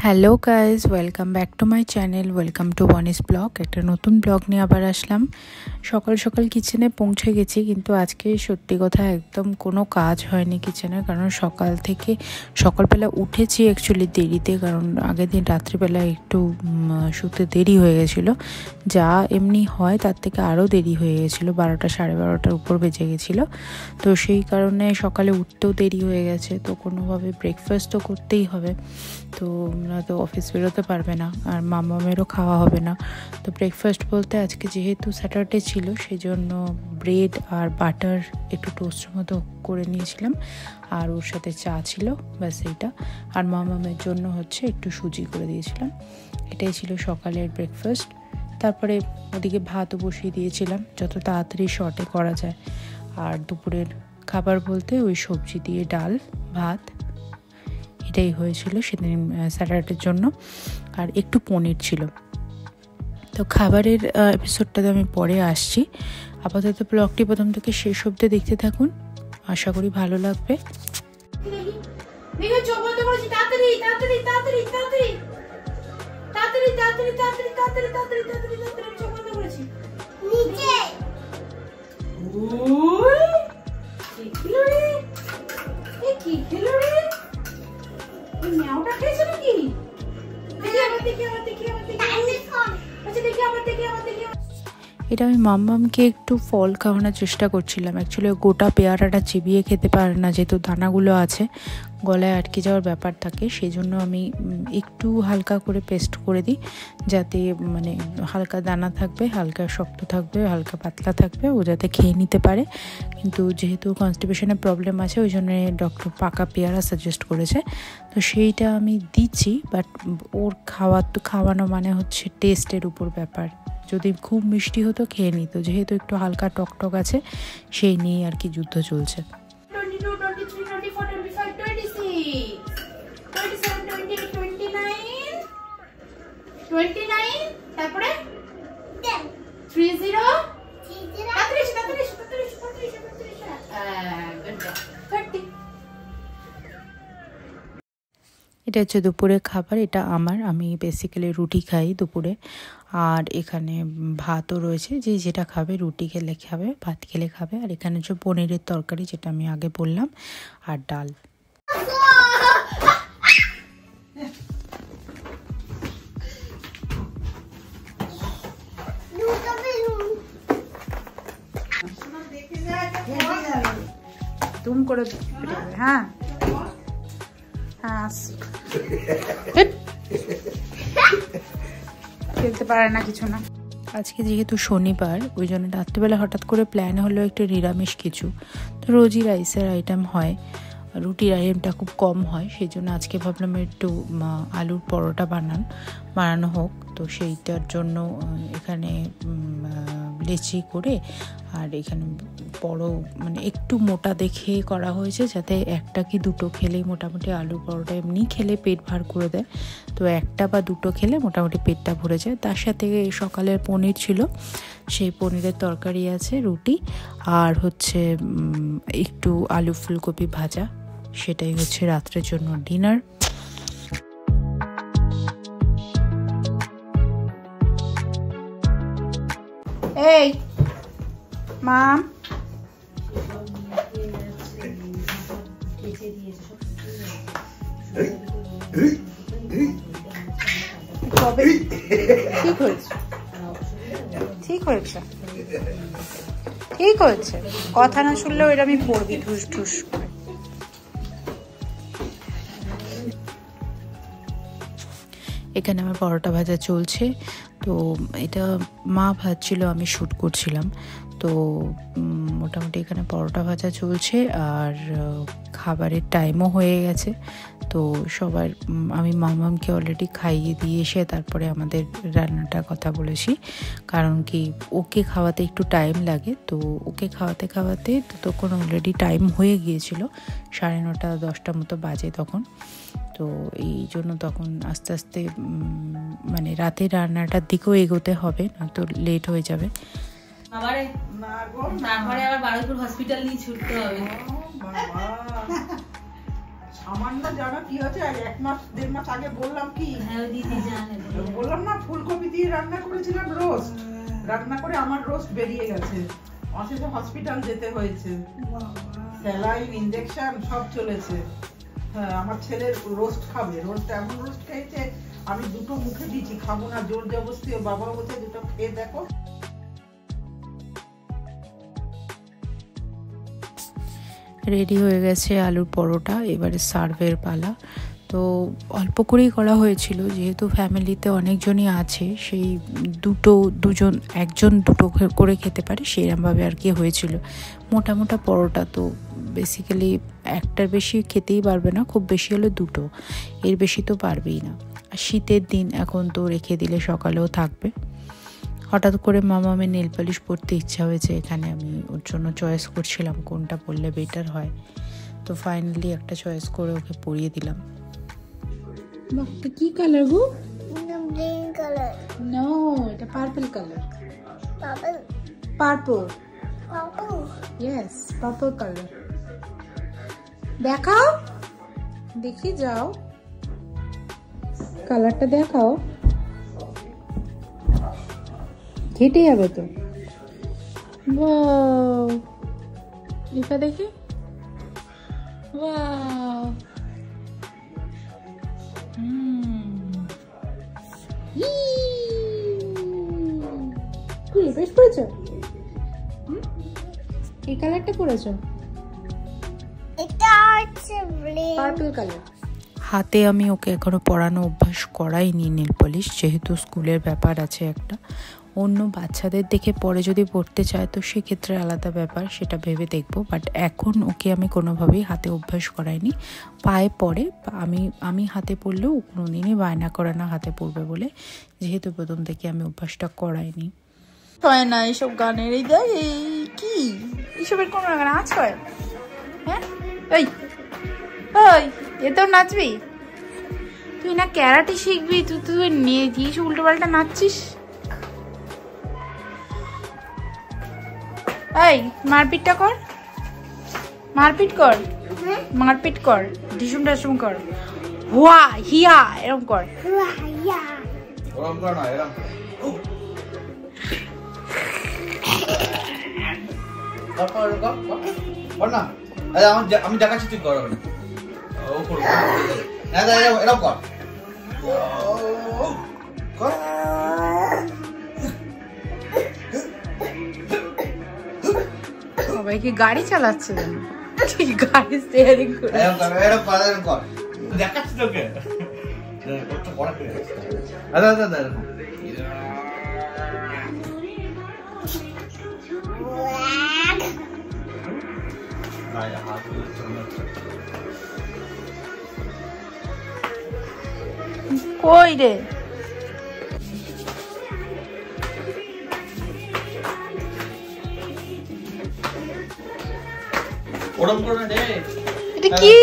Hello guys, welcome back to my channel, welcome to বনিস blog. একটা নতুন blog নিয়ে আবার আসলাম। সকাল সকাল কিচেনে পৌঁছে গেছি, কিন্তু আজকে সত্যি কথা একদম কোনো কাজ হয়নি কিচেনে। কারণ সকালবেলা উঠেছি অ্যাকচুয়ালি দেরিতে, কারণ আগের দিন রাত্রিবেলা একটু শুতে দেরি হয়ে গেছিলো। যা এমনি হয় তার থেকে আরও দেরি হয়ে গেছিলো, 12টা সাড়ে 12টার উপর বেজে গেছিলো। তো সেই কারণে সকালে উঠতেও দেরি হয়ে গেছে। তো কোনোভাবে ব্রেকফাস্ট তো করতেই হবে, তো না তো অফিস বেরোতে পারবে না, আর মামামেরও খাওয়া হবে না। তো ব্রেকফাস্ট বলতে আজকে যেহেতু স্যাটারডে ছিল, সেই জন্য ব্রেড আর বাটার একটু টোস্টের মতো করে নিয়েছিলাম, আর ওর সাথে চা ছিল, ব্যাস এইটা। আর মামামের জন্য হচ্ছে একটু সুজি করে দিয়েছিলাম। এটাই ছিল সকালের ব্রেকফাস্ট। তারপরে ওদিকে ভাতও বসিয়ে দিয়েছিলাম, যত তাড়াতাড়ি শর্টে করা যায়। আর দুপুরের খাবার বলতে ওই সবজি দিয়ে ডাল ভাত, এটাই হয়েছিল সেদিন স্যাটারডের জন্য। আর একটু পনির ছিল। তো খাবারের এপিসোডটাতে আমি পরে আসছি। আপাতত ব্লগটি প্রথম থেকে শেষ অবধি দেখতে থাকুন, আশা করি ভালো লাগবে। এটা আমি মাম্মামকে একটু ফল খাওয়ানোর চেষ্টা করছিলাম। অ্যাকচুয়ালি গোটা পেয়ারাটা চিবিয়ে খেতে পারে না, যেহেতু দানাগুলো আছে, গলায় আটকে যাওয়ার ব্যাপার থাকে। সেই জন্য আমি একটু হালকা করে পেস্ট করে দিই, যাতে মানে হালকা দানা থাকবে, হালকা শক্ত থাকবে, হালকা পাতলা থাকবে, ও যাতে খেয়ে নিতে পারে। কিন্তু যেহেতু কনস্টিপেশনের প্রবলেম আছে, ওই জন্য ডক্টর পাকা পেয়ারা সাজেস্ট করেছে, তো সেইটা আমি দিচ্ছি। বাট ওর খাওয়ানো মানে হচ্ছে টেস্টের উপর ব্যাপার। যদি খুব মিষ্টি হতো খেয়ে নিত, যেহেতু একটু হালকা টকটক আছে, সেই নিয়ে আর কি যুদ্ধ চলছে। 22, 23, 24, 25, 26, 27, 28, 29, 29, তারপরে 30, 30, 30, এটা হচ্ছে দুপুরের খাবার। এটা আমি বেসিক্যালি রুটি খাই দুপুরে, আর এখানে ভাতও রয়েছে, যে যেটা খাবে, রুটি খেলে খাবে, ভাত খেলে খাবে। আর এখানে হচ্ছে পনিরের তরকারি, যেটা আমি আগে বললাম, আর ডাল। তুম করে হ্যাঁ খেলতে পারে না, কিছু না। আজকে যেহেতু শনিবার, ওই জন্য রাত্রিবেলা হঠাৎ করে প্ল্যান হলো একটু নিরামিষ কিছু। তো রোজই রাইসের আইটেম হয়, রুটির আইটেমটা খুব কম হয়, সেই জন্য আজকে ভাবলাম একটু আলুর পরোটা বানানো হোক। তো সেইটার জন্য এখানে লেচি করে, আর এখানে বড় মানে একটু মোটা দেখে করা হয়েছে, যাতে একটা কি দুটো খেলেই মোটামুটি আলুর পরোটা এমনি খেলে পেট ভার করে দেয়, তো একটা বা দুটো খেলে মোটামুটি পেটটা ভরে যায়। তার সাথে সকালের পনির ছিল, সেই পনিরের তরকারি আছে, রুটি, আর হচ্ছে একটু আলু ফুলকপি ভাজা। সেটাই হচ্ছে রাত্রের জন্য ডিনার। এই মাম, ঠিক হয়েছে, ঠিক হয়েছে, ঠিক হয়েছে। কথা না শুনলেও এটা আমি পড়বি ঠুস ঠুস করে। এখানে আমার পরোটা ভাজা চলছে। তো এটা মা ভাজছিল, আমি শ্যুট করছিলাম। তো মোটামুটি এখানে পরোটা ভাজা চলছে, আর খাবারের টাইমও হয়ে গেছে। তো সবার আমি মামামকে অলরেডি খাইয়ে দিয়ে এসে তারপরে আমাদের রান্নাটার কথা বলেছি, কারণ কি ওকে খাওয়াতে একটু টাইম লাগে। তো ওকে খাওয়াতে খাওয়াতে তখন অলরেডি টাইম হয়ে গিয়েছিল, 9:30 10টা মতো বাজে তখন। তো এই জন্য তখন আস্তে আস্তে মানে রাতের রান্নাটার দিকেও এগোতে হবে, না তো লেট হয়ে যাবে। তারপরে আবার বারুইপুর হসপিটাল নিয়ে ছুটতে হবে। আমার না জানা কি হচ্ছে, আর 1 মাস 1.5 মাস আগে বললাম কি, বললাম না ফুলকপি দিয়ে রান্না করেছিলাম রোস্ট, রান্না করে আমার রোস্ট বেরিয়ে গেছে, অথচ হসপিটাল যেতে হয়েছে, স্যালাইন ইনজেকশন সব চলেছে। হ্যাঁ, আমার ছেলে রোস্ট খাবে, রোস্ট এমন রোস্ট খেয়েছে আমি 2টো মুখে দিয়েছি, খাবো না জোর জবরদস্তি, ও বাবা বলছে 2টো খেয়ে দেখো। রেডি হয়ে গেছে আলুর পরোটা, এবারে সার্ভের পালা। তো অল্প করেই করা হয়েছিল, যেহেতু ফ্যামিলিতে অনেকজনই আছে, সেই একজন দুটো করে খেতে পারে সেরকমভাবে আর কি হয়েছিল। মোটা মোটা পরোটা, তো বেসিক্যালি একটার বেশি খেতেই পারবে না, খুব বেশি হলে 2টো, এর বেশি তো পারবেই না। আর শীতের দিন, এখন তো রেখে দিলে সকালেও থাকবে। হঠাৎ করে মামামের নেল পালিশ পরতে ইচ্ছা হয়েছে, এখানে আমি ওর জন্য চয়েস করছিলাম কোনটা পরলে বেটার হয়, তো ফাইনালি একটা চয়েস করে ওকে পরিয়ে দিলাম। কি কালার গো? Green colour. নো, এটা purple colour. Purple. Purple. Purple. Yes, purple colour. দেখাও, দেখি যাও, কালারটা দেখাও। কেটে যাবে তো। ওয়াও, এটা দেখি। ওয়াও, বেশ পড়েছ, এই কালারটা পড়েছ, এটা হচ্ছে পার্পল কালার। হাতে আমি ওকে এখনো পরানো অভ্যাস করাইনি নেল পলিশ, যেহেতু স্কুলের ব্যাপার আছে একটা। অন্য বাচ্চাদের দেখে পরে যদি পড়তে চায় তো সেক্ষেত্রে আলাদা ব্যাপার, সেটা ভেবে দেখবো। বাট এখন ওকে আমি কোনোভাবেই হাতে অভ্যাস করাইনি, পায়ে পরে। আমি হাতে পরলেও ও কোনোদিনই বায়না করে না হাতে পড়বে বলে, যেহেতু প্রথম থেকে আমি অভ্যাসটা করাইনি। হয় না এইসব গানের, এই দেখ কি এইসবের কোনো নাচ হয়? হ্যাঁ, এই এতেও নাচবি তুই? না ক্যারাটে শিখবি তুই, তুই নিয়ে দিয়েছিস উল্টো পাল্টা নাচছিস। এই মারপিটটা কর, মারপিট কর, মারপিট কর, ঢিসুম ঢাসুম কর, হুয়া হিয়া এরকম কর। আমি দেখাচ্ছি, তুই কর। এরকম কর। সবাই কি গাড়ি চালাচ্ছে? গাড়ি স্টিয়ারিং করে দেখাচ্ছি তোকে। কই রে? ওরম করে না রে, এটা কি?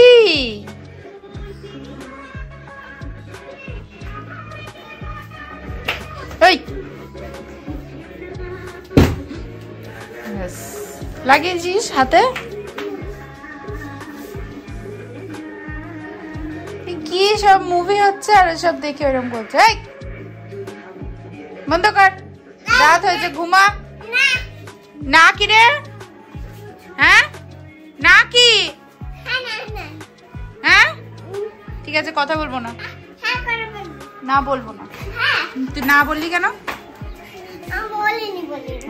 এই লাগিয়েছিস হাতে? কি সব মুভি হচ্ছে আর সব দেখে ওরকম করছে? এই বন্ধ কর, রাত হয়েছে, ঘুমা। না কি রে? হ্যাঁ না কি? হ্যাঁ ঠিক আছে, কথা বলবো না। না বলবো না। তুই না বললি কেন?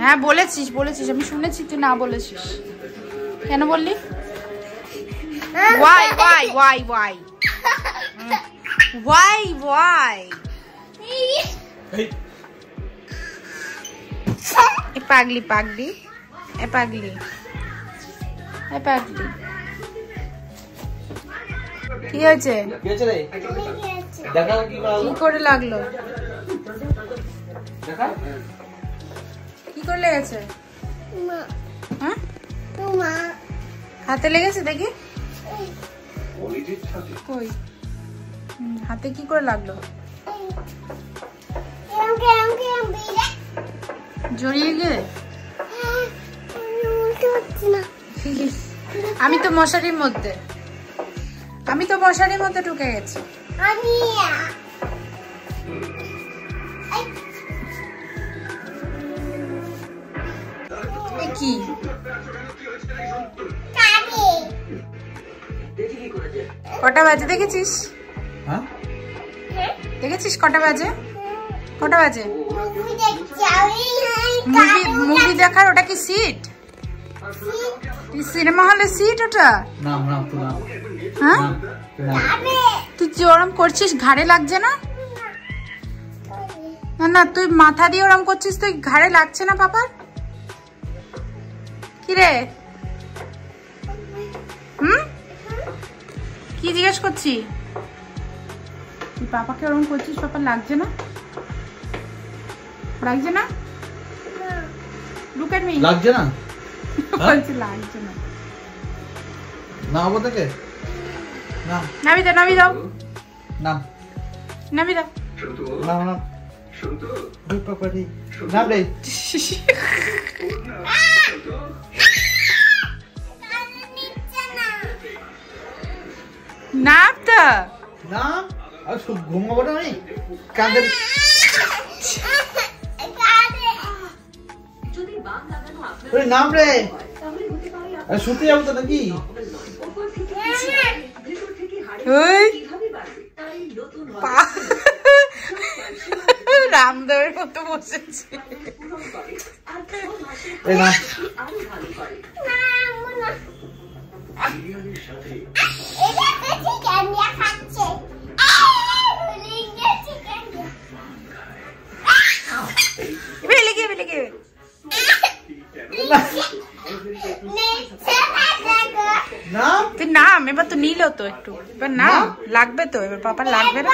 হ্যাঁ বলেছিস, বলেছিস, আমি শুনেছি তুই না বলেছিস। কেন বললি? Why why why why why why? এ পাগলি পাগলি, এ পাগলি, এ পাগলি। কি হয়েছে? কি করে লাগলো? কি করে লেগেছে? হ্যাঁ হাতে লেগেছে দেখি। কই হাতে কি করে লাগলো? জড়িয়ে গিয়ে? আমি তো মশারির মধ্যে, আমি তো মশারির মধ্যে ঢুকে গেছি। কি কটা বাজে দেখেছিস? দেখেছিস কটা বাজে? কটা বাজে? মুভি দেখার ওটা কি সিট? সিনেমা হলে সিট ওটা? হ্যাঁ তুই যে ওরম করছিস ঘাড়ে লাগছে না? না না তুই মাথা দিয়ে ওরম করছিস, তুই ঘাড়ে লাগছে না পাপার? কি রে কি জিজ্ঞেস করছি? তুই পাপাকে ওরম করছিস, পাপার লাগছে না? লাগছে না? Look at me. লাগছে না? বলছি লাগছে না। না হবো থেকে না নামি দাও, নামি দাও, না নামি দাও। না না ওই পাপাটি না রে নাম তো না আর ঘুমাবো না আমি কাঁদে ওরে নাম রে আর শুতে যাবো তো নাকি? রামদেবের মতো বসেছে। তুই নাম, এবার তো নিল তো একটু, এবার নাম লাগবে তো, এবার পাপা লাগবে না।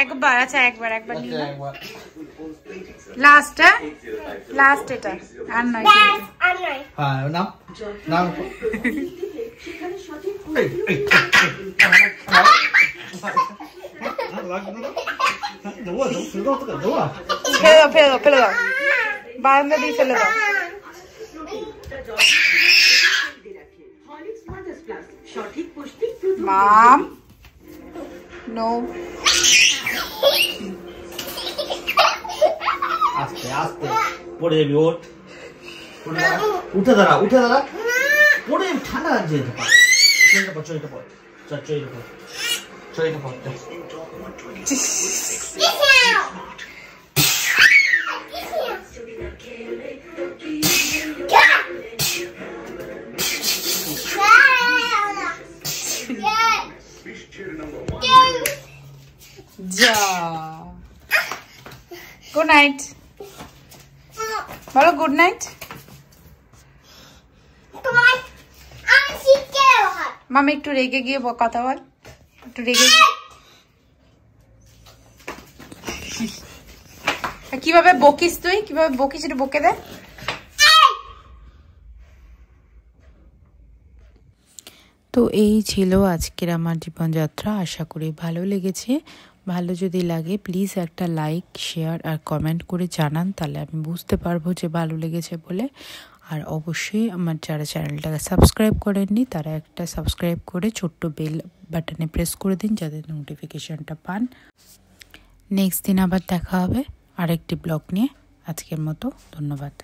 একবার, আচ্ছা একবার, একবার নিল লাস্ট। লাস্ট এটা আর নয়। হ্যাঁ নাম নাম ফেলে দাও, ফেলে দাও, ফেলে দাও, বারান্দা দিয়ে ফেলে দাও। মাম নো। আস্তে আস্তে পড়ে যাবি, ওঠ উঠে দাঁড়া, উঠে দাঁড়া, পড়ে যাবি, ঠান্ডা লাগছে। চড়িটা পড়, চড়িটা পড়, চড়িটা পড়, চড়িটা পড়। গুড নাইট বলো, গুড নাইট। মামা একটু রেগে গিয়ে কথা বল, একটু রেগে কিভাবে বকিস তুই, কিভাবে বকিস একটু বকে দে। তো এই ছিল আজকের আমার জীবনযাত্রা। আশা করি ভালো লেগেছে। ভালো যদি লাগে প্লিজ একটা লাইক, শেয়ার আর কমেন্ট করে জানান, তাহলে আমি বুঝতে পারবো যে ভালো লেগেছে বলে। আর অবশ্যই আমার যারা চ্যানেলটাকে সাবস্ক্রাইব করেননি তারা একটা সাবস্ক্রাইব করে ছোট্ট বেল বাটনে প্রেস করে দিন, যাতে নোটিফিকেশনটা পান। নেক্সট দিন আবার দেখা হবে আরেকটি ব্লগ নিয়ে। আজকের মতো ধন্যবাদ।